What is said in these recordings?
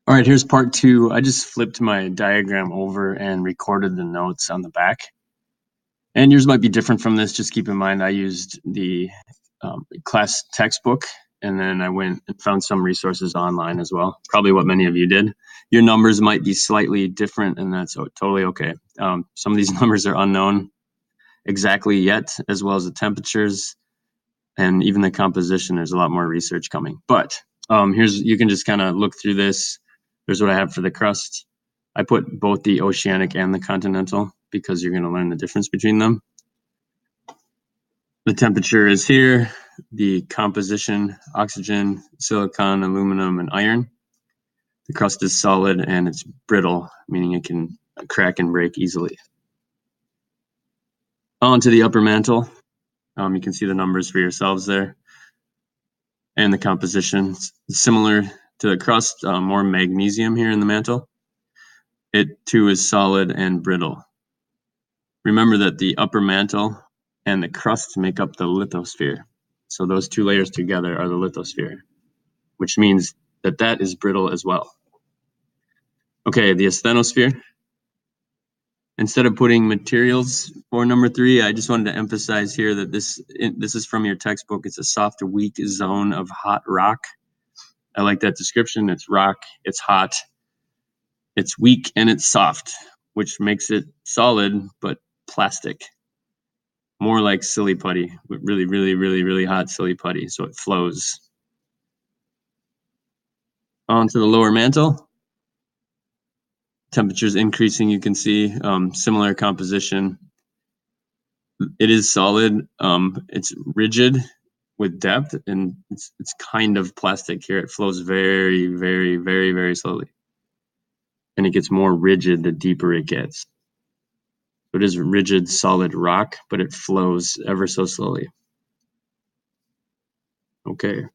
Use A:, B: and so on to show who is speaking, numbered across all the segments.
A: All right, here's part 2. I just flipped my diagram over and recorded the notes on the back. And yours might be different from this. Just keep in mind I used the class textbook, and then I went and found some resources online as well. Probably what many of you did. Your numbers might be slightly different, and that's totally okay. Some of these numbers are unknown exactly yet, as well as the temperatures and even the composition. There's a lot more research coming. But you can just kind of look through this. Here's what I have for the crust. I put both the oceanic and the continental because you're going to learn the difference between them. The temperature is here. The composition, oxygen, silicon, aluminum, and iron. The crust is solid and it's brittle, meaning it can crack and break easily. On to the upper mantle. You can see the numbers for yourselves there. And the composition, similar to the crust, more magnesium here in the mantle. It too is solid and brittle. Remember that the upper mantle and the crust make up the lithosphere. So those two layers together are the lithosphere, which means that that is brittle as well. Okay, the asthenosphere. Instead of putting materials for number 3, I just wanted to emphasize here that this is from your textbook. It's a soft, weak zone of hot rock. I like that description. It's rock, it's hot, it's weak, and it's soft, which makes it solid but plastic. More like silly putty, really, really, really, really hot silly putty, so it flows. On to the lower mantle. Temperature's increasing, you can see, similar composition. It is solid, it's rigid with depth, and it's kind of plastic here. It flows very, very, very, very slowly. And it gets more rigid the deeper it gets. So it is rigid, solid rock, but it flows ever so slowly. Okay.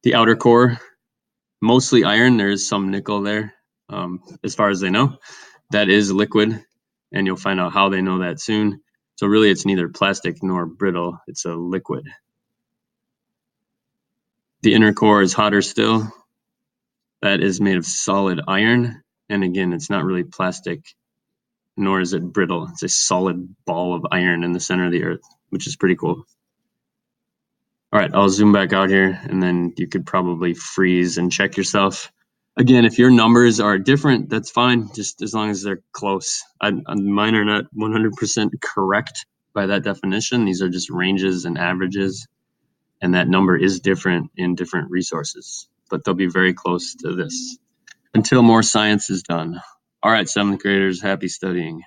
A: The outer core, mostly iron. There is some nickel there, as far as they know. That is liquid, and you'll find out how they know that soon. So really, it's neither plastic nor brittle. It's a liquid. The inner core is hotter still. That is made of solid iron. And again, it's not really plastic, nor is it brittle. It's a solid ball of iron in the center of the earth, which is pretty cool. All right, I'll zoom back out here, and then you could probably freeze and check yourself. Again, if your numbers are different, that's fine, just as long as they're close. Mine are not 100% correct by that definition. These are just ranges and averages, and that number is different in different resources, but they'll be very close to this until more science is done. All right, 7th graders, happy studying.